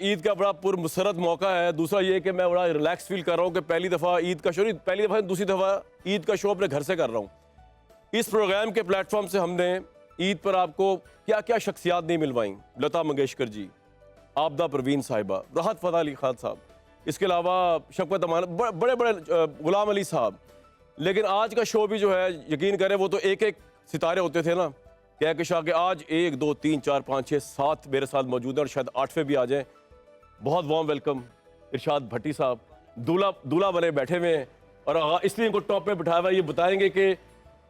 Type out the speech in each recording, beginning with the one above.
ईद का बड़ा पुरमसरत मौका है। दूसरा ये कि मैं बड़ा रिलैक्स फील कर रहा हूँ कि पहली दफ़ा ईद का शो नहीं, पहली दफ़ा दूसरी दफ़ा ईद का शो अपने घर से कर रहा हूँ। इस प्रोग्राम के प्लेटफॉर्म से हमने ईद पर आपको क्या क्या शख्सियात नहीं मिलवाई। लता मंगेशकर जी, आबदा परवीन साहिबा, राहत फ़तेह अली खान साहब, इसके अलावा शफ़क़त अमान, बड़े बड़े गुलाम अली साहब। लेकिन आज का शो भी जो है, यकीन करें वो तो एक एक सितारे होते थे ना, कहकशां के आज 1 2 3 4 5 6 7 मेरे साथ मौजूद हैं और शायद 8वें भी आ जाएं। बहुत वार्म वेलकम इरशाद भट्टी साहब, दूल्हा बने बैठे हुए हैं और इसलिए इनको टॉप पे बिठाया हुआ है। ये बताएंगे कि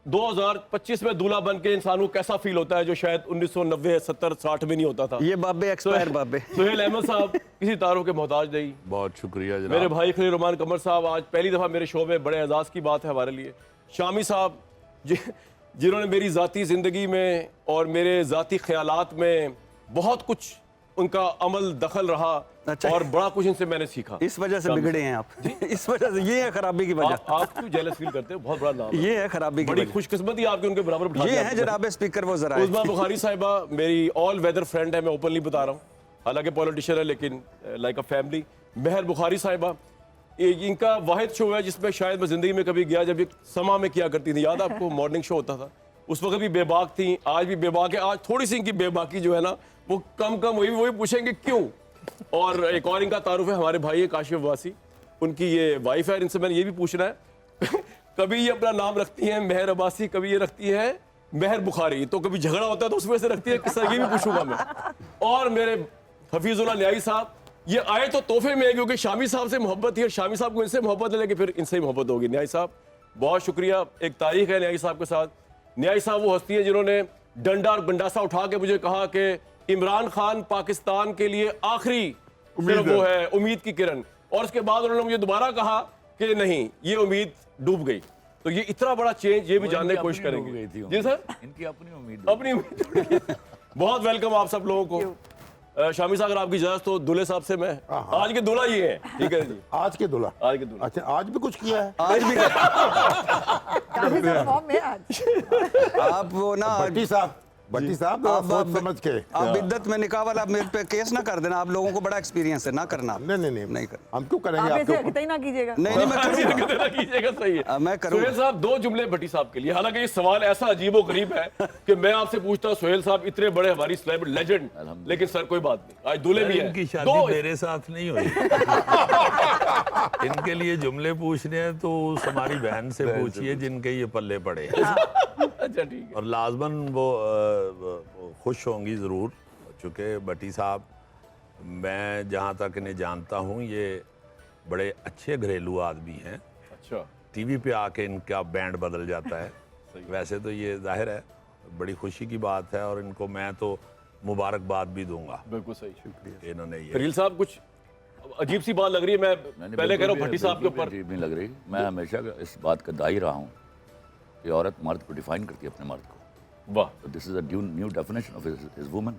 2025 में दूल्हा बन के इंसान को कैसा फील होता है जो शायद 1990 70 60 में नहीं होता था। ये बाबे एक्सपायर बाबे सुहेल अहमद साहब किसी तारों के मोहताज नहीं। बहुत शुक्रिया जनाब। मेरे भाई खलील रहमान कमर साहब, आज पहली दफ़ा मेरे शो में, बड़े एजाज़ की बात है हमारे लिए। शामी साहब जिन्होंने मेरी ज़ाती ज़िंदगी में और मेरे ज़ाती ख्यालात में बहुत कुछ उनका अमल दखल रहा। अच्छा। और बड़ा कुछ इनसे मैंने सीखा। इस वजह से बिगड़े हैं आप इस वजह से, ये है खराबी की वजह। आप क्यों जेलस फील करते हो? बहुत बड़ा नाम है। ये है खराबी की बड़ी वजह। खुशकिस्मती आपके उनके बराबर बिठा ये दिया है आपने। जनाब स्पीकर वो जरा उस्मा बुखारी साहिबा मेरी ऑल वेदर फ्रेंड है, मैं ओपनली बता रहा हूँ, हालांकि पॉलिटिशियन है लेकिन लाइक अ फैमिली। महर बुखारी साहिबा, इनका वाहिद शो है जिसमें शायद मैं जिंदगी में कभी गया जब एक समा में किया करती थी, याद आपको? मॉर्निंग शो होता था, उस वक्त भी बेबाक थी, आज भी बेबाक है। आज थोड़ी सी इनकी बेबाकी जो है ना वो कम वही पूछेंगे क्यों। और एक और इनका तारुफ है, हमारे भाई है काशिफ वासी, उनकी ये वाइफ है, इनसे मैंने ये भी पूछना है कभी ये अपना नाम रखती हैं महर अब्बासी, कभी ये रखती है महर बुखारी, तो कभी झगड़ा होता है तो उसमें से रखती है किस्सा, ये भी पूछूंगा मैं। और मेरे हफीजुल्लाह न्याई साहब, ये आए तो तोहफे में है क्योंकि शामी साहब से मोहब्बत थी और शामी साहब को इनसे मोहब्बत है, लेकिन फिर इनसे ही मोहब्बत होगी। न्याई साहब बहुत शुक्रिया, एक तारीख है न्याई साहब के साथ। न्याई साहब वो हस्ती है जिन्होंने डंडा और गंडासा उठा के मुझे कहा कि इमरान खान पाकिस्तान के लिए आखिरी सिर्फ वो है उम्मीद की किरण, और उसके बाद उन्होंने मुझे दोबारा कहा कि नहीं ये उम्मीद डूब गई। तो ये इतना बड़ा चेंज, ये भी जानने की कोशिश करेंगे। जी सर, इनकी अपनी उम्मीद बहुत वेलकम आप सब लोगों को। शामी साहब अगर आपकी इजाजत तो दूल्हे साहब से मैं, आज के दूल्हा ये है, ठीक है जी? आज के दूल्हा, आज के दूल्हा। अच्छा आज भी कुछ किया है? आज भी काफी सारा फॉर्म में आज। आप वो ना भट्टी साहब आप सोच समझ के आप इद्दत में निकाह वाला आप मेरे पे केस ना कर देना, आप लोगों को बड़ा एक्सपीरियंस है, ना करना आप। नहीं कर हम क्यों करेंगे आप आपके ऐसे ऊपर? हरकतें ही ना कीजिएगा। नहीं मैं करूंगा। कीजिएगा, सही है। मैं करूंगा। सुहेल साहब, 2 जुमले भट्टी साहब के लिए, हालांकि ये सवाल ऐसा अजीबो गरीब है कि मैं आपसे पूछता हूं, सुहेल साहब इतने बड़े हमारी सेलिब्रिटी लेजेंड, लेकिन सर कोई बात नहीं, आज दूल्हे भी है। इनकी शादी मेरे साथ नहीं हुई इनके लिए जुमले पूछने हैं तो उस हमारी बहन से पूछिए जिनके ये पल्ले पड़े। अच्छा ठीक है। और लाजमन वो खुश होंगी ज़रूर, चूँकि भट्टी साहब मैं जहाँ तक इन्हें जानता हूँ ये बड़े अच्छे घरेलू आदमी हैं। अच्छा, टीवी पे आके इनका बैंड बदल जाता है। वैसे तो ये जाहिर है बड़ी खुशी की बात है और इनको मैं तो मुबारकबाद भी दूंगा। बिल्कुल सही, शुक्रिया। इन्होंने ये खलील साहब, कुछ अजीब सी बात लग रही है, मैं पहले कह रहा हूँ भट्टी साहब के ऊपर। अजीब नहीं लग रही, मैं हमेशा इस बात का दाई रहा हूँ कि औरत मर्द को डिफाइन करती है, अपने मर्द को। वाह this is a new definition of his woman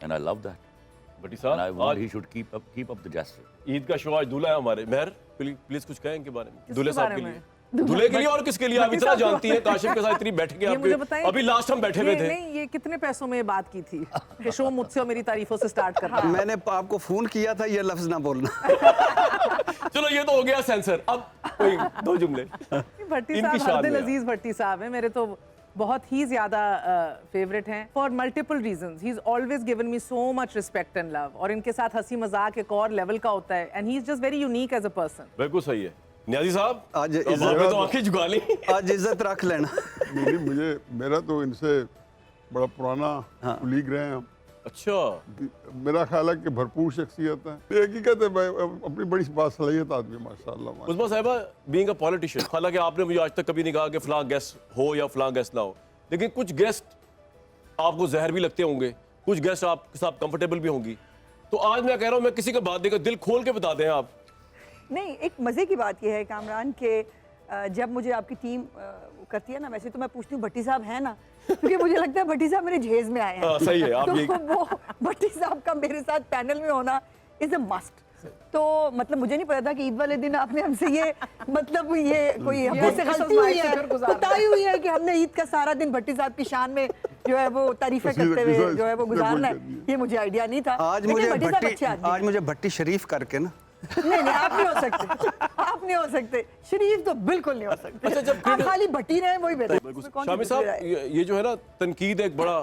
and I love that Bhatti and I साहब, वांट आज he should keep up the gesture. Eid का शो, आज दूल्हा है हमारे। महर प्लीज कुछ कहें इनके बारे में, दूल्हे साहब बारे के में? लिए। दूल्हे के लिए और किसके लिए? आप भट्टी इतना साहब को- जानती हैं, काशिफ के साथ इतनी बैठ के ये मुझे बताएं, आपके, अभी लास्ट हम बैठे हुए ये थे। नहीं, ये कितने पैसों में बात की थी कि शो मुझसे और मेरी तारीफों से स्टार्ट करना? मैंने आपको फोन किया था, ये लफ्ज ना बोलना। चलो ये तो हो गया सेंसर, अब कोई 2 जुमले। भट्टी इनकी साहब शान हरदिल में। अजीज भट्टी साहब हैं, मेरे तो बहुत ही ज्यादा फेवरेट हैं for multiple reasons. He is always given me so much respect and love, और इनके साथ हंसी मजाक एक और लेवल का होता है, and he is just very unique as a person. बिल्कुल सही है। न्याजी साहब, आज अब आपने तो आंखें झुका ली। आज इज्जत रख लेना। नहीं मेरा तो इनसे बड़ा पुराना कुलीग रहे हैं हम। अच्छा, मेरा ख्याल है कि भरपूर शख्सियत है, ये हकीकत है भाई, अपनी बड़ी बासलाहियत आदमी है माशाल्लाह। उस्मा साहिबा, बीइंग अ पॉलिटिशियन, हालांकि आपने मुझे आज तक कभी नहीं कहा कि फलां गेस्ट हो या फलां गेस्ट ना हो, लेकिन कुछ गेस्ट आपको जहर भी लगते होंगे, कुछ गेस्ट आपके साथ कंफर्टेबल भी होंगी। तो आज मैं कह रहा हूँ, मैं किसी का बात नहीं कर, दिल खोल के बता दें आप। नहीं, एक मजे की बात यह है कामरान के जब मुझे आपकी टीम करती है ना, वैसे तो मैं पूछती हूँ भट्टी साहब है ना, क्योंकि मुझे लगता है भट्टी साहब मेरे जहेज में आए हैं। सही है, आप तो ये वो भट्टी साहब का मेरे साथ पैनल में होना इज अ मस्ट। तो मतलब मुझे नहीं पता था कि ईद वाले दिन आपने हमसे ये मतलब ये कोई हमसे गलती हुई है, बताई हुई है कि हमने ईद का सारा दिन भट्टी साहब की शान में जो है वो तारीफें किसी- करते हुए किसी- जो है वो गुजारना है, किसी- ये मुझे आइडिया नहीं था। आज लेकिन मुझे भट्टी साहब अच्छे भट्टी आदमी आज मुझे भट्टी शरीफ करके ना नहीं नहीं, आप नहीं हो सकते, आप नहीं हो सकते, शरीफ तो बिल्कुल नहीं हो सकते। अच्छा, जब आप खाली भट्टी रहे वही बेहतर है। उसमें कौन सी शामी दूसरी राय साहब है? ये जो है ना तनकीद एक बड़ा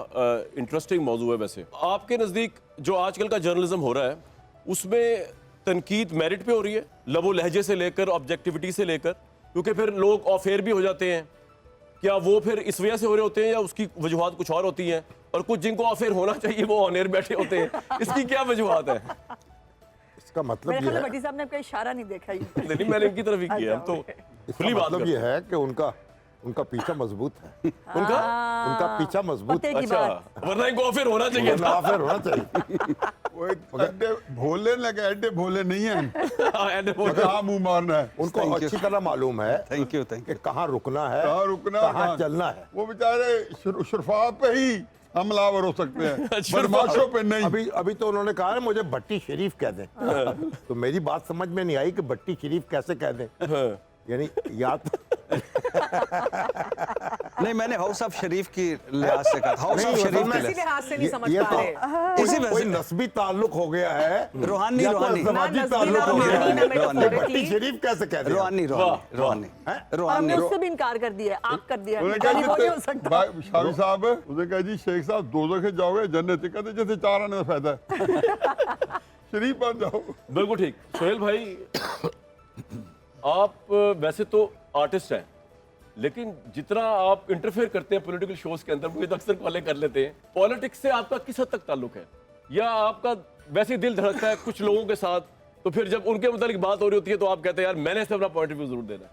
इंटरेस्टिंग मौजू है। वैसे आपके नज़दीक जो आजकल का जर्नलिज्म हो रहा है उसमें तनकीद मेरिट पे हो रही है, लबो लहजे से लेकर ऑब्जेक्टिविटी से लेकर, क्योंकि फिर लोग ऑफेयर भी हो जाते हैं, क्या वो फिर इस वजह से हो रहे होते हैं या उसकी वजूहत कुछ और होती हैं, और कुछ जिनको ऑफेयर होना चाहिए वो ऑन एयर बैठे होते हैं, इसकी क्या वजूहत है? इसका मतलब मेरे ये ख्याल है, में भट्टी साहब ने आपका इशारा नहीं देखा ये। नहीं, मैंने इनकी तरफ ही किया, हम तो इसका खुली बात मतलब करते ये हैं। है कि उनका पीछा मजबूत है। उनका उनका पीछा मजबूत पते है। की अच्छा, बात। वरना इनको ऑफेयर होना चाहिए वरना था। फिर होना चाहिए। वो एक एड्डे भोले लगे, एड्डे भोले नहीं हैं। हाँ, ऐसे बोल- कहाँ मुंह मारना है, उनको Thank you. अच्छी तरह मालूम है थैंक यू कि कहाँ रुकना है, कहाँ रुकना, कहाँ चलना है। वो बेचारे शुरफा पे ही हमलावर हो सकते हैं, शुरफा। बदमाशों पे नहीं। अभी तो उन्होंने कहा है मुझे भट्टी शरीफ कह दें, तो मेरी बात समझ में नहीं आई कि भट्टी शरीफ कैसे कह दें। यानी याद नहीं, मैंने हाउस ऑफ शरीफ की लिहाज से कहा, हाउस ऑफ नहीं, शरीफ मतलब के इसी लिहाज लिहाज से नहीं समझ ये पा तो रहे। इसी कोई वजह से नस्बी ताल्लुक हो गया है, रूहानी, या तो रूहानी। अज़दवाजी ना नस्बी, ताल्लुक ना हो गया रूहानी, है। ना तो metaphorically। भट्टी शरीफ कैसे कह दें? रूहानी रूहानी रूहानी और रूहानी हमने उससे भी इनकार कर दिया, आप कर दिया, उन्होंने खाली वो नहीं हो कहा सकता। शाही साहब, उसने कहा जी शेख साहब दो के जाओगे जन्नत, कहते जैसे चार आने का फायदा है। शरीफ बन जाओ। बिल्कुल ठीक। सोहेल भाई, आप वैसे तो आर्टिस्ट हैं, लेकिन जितना आप इंटरफेयर करते हैं पॉलिटिकल शोज के अंदर, मुझे तो अक्सर कॉलें कर लेते हैं, पॉलिटिक्स से आपका किस हद तक ताल्लुक है, या आपका वैसे ही दिल धड़कता है कुछ लोगों के साथ, तो फिर जब उनके मुतालिक बात हो रही होती है तो आप कहते हैं यार मैंने इससे अपना पॉइंट ऑफ व्यू जरूर देना है?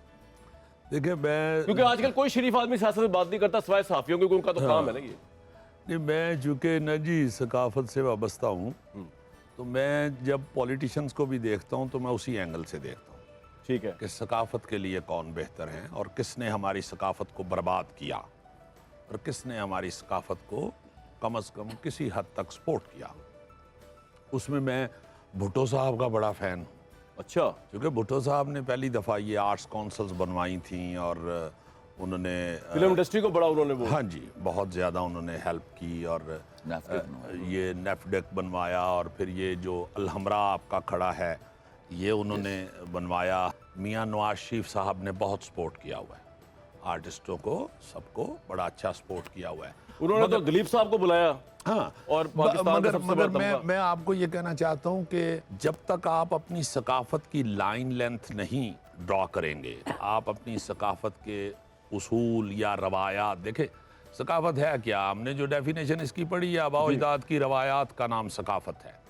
देखिए मैं क्योंकि आजकल कोई शरीफ आदमी सियासत में बात नहीं करता सिवाय सहाफियों, क्योंकि उनका तो काम है ना ये। नहीं, मैं चूँकि न जी सकाफत से वाबस्ता हूँ, तो मैं जब पॉलिटिशियंस को भी देखता हूँ तो मैं उसी एंगल से देखता हूँ ठीक है। कि सकाफत के लिए कौन बेहतर है और किसने हमारी सकाफत को बर्बाद किया और किसने हमारी सकाफत को कम से कम किसी हद तक सपोर्ट किया। उसमें मैं भुट्टो साहब का बड़ा फ़ैन हूँ, अच्छा, क्योंकि भुट्टो साहब ने पहली दफ़ा ये आर्ट्स काउंसिल्स बनवाई थी और उन्होंने फिल्म इंडस्ट्री को बड़ा उन्होंने वो हाँ जी बहुत ज़्यादा उन्होंने हेल्प की और NAFDAC बनवाया। ये नेफडेक बनवाया और फिर ये जो अलहमरा आपका खड़ा है ये उन्होंने बनवाया। मियां नवाज शरीफ साहब ने बहुत सपोर्ट किया हुआ है आर्टिस्टों को, सबको बड़ा अच्छा सपोर्ट किया हुआ है। उन्होंने तो दिलीप साहब को बुलाया। हाँ, और पाकिस्तान का मगर सबसे मगर बड़ा तबका। मैं आपको ये कहना चाहता हूँ कि जब तक आप अपनी सकाफत की लाइन लेंथ नहीं ड्रॉ करेंगे, आप अपनी सकाफत के उसूल या रवायात, देखे सकाफत है क्या, हमने जो डेफिनेशन इसकी पढ़ी है आबा अजदाद की रवायात का नाम सकाफत है।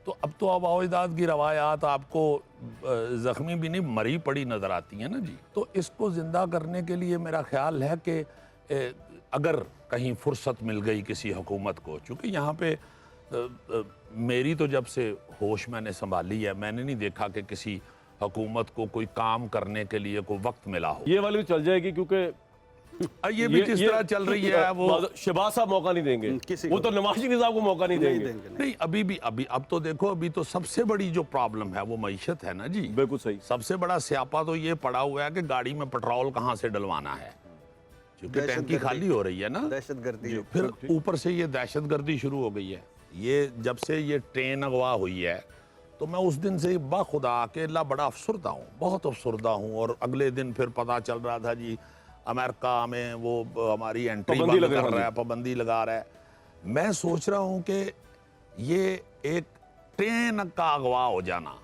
तो अब तो आबा अजदाद की रवायात आपको ज़ख्मी भी नहीं मरी पड़ी नज़र आती हैं ना जी। तो इसको ज़िंदा करने के लिए मेरा ख्याल है कि अगर कहीं फुर्सत मिल गई किसी हुकूमत को, चूँकि यहाँ पे मेरी तो जब से होश मैंने संभाली है मैंने नहीं देखा कि किसी हुकूमत को कोई काम करने के लिए कोई वक्त मिला हो। ये वाली भी चल जाएगी, क्योंकि ये भी किस तरह चल रही है वो शहबाज साहब मौका नहीं देंगे, किसी वो को तो नवाज शरीफ साहब को मौका नहीं देंगे। नहीं अभी अब तो देखो, अभी तो सबसे बड़ी जो प्रॉब्लम है वो मईशत है ना जी। बिल्कुल सही। सबसे बड़ा स्यापा तो ये पड़ा हुआ है कि गाड़ी में पेट्रोल कहाँ से डलवाना है, क्योंकि टैंकी खाली हो रही है ना। दहशतगर्दी फिर ऊपर से ये दहशतगर्दी शुरू हो गई है। ये जब से ये ट्रेन अगवा हुई है तो मैं उस दिन से बाखुदा के अल्लाह बड़ा अफसरदा हूँ, बहुत अफसरदा हूँ। और अगले दिन फिर पता चल रहा था जी अमेरिका में वो हमारी एंट्री पाबंदी बंद लगा कर रहा रहा है, पाबंदी लगा रहा है। मैं सोच रहा हूँ कि ये एक ट्रेन का अगवा हो जाना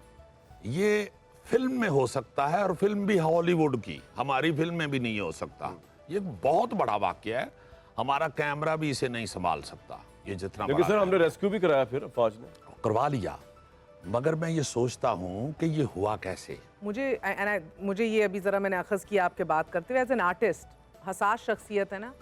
ये फिल्म में हो सकता है, और फिल्म भी हॉलीवुड की, हमारी फिल्म में भी नहीं हो सकता। ये एक बहुत बड़ा वाकया है, हमारा कैमरा भी इसे नहीं संभाल सकता। ये जितना लेकिन बड़ा सर हमने रेस्क्यू भी कराया फिर फौज ने। करवा लिया, मगर मैं ये सोचता हूँ कि ये हुआ कैसे। मुझे ये अभी ज़रा मैंने अखज़ किया आपके बात करते हुए, एज एन आर्टिस्ट हसास शख्सियत है ना,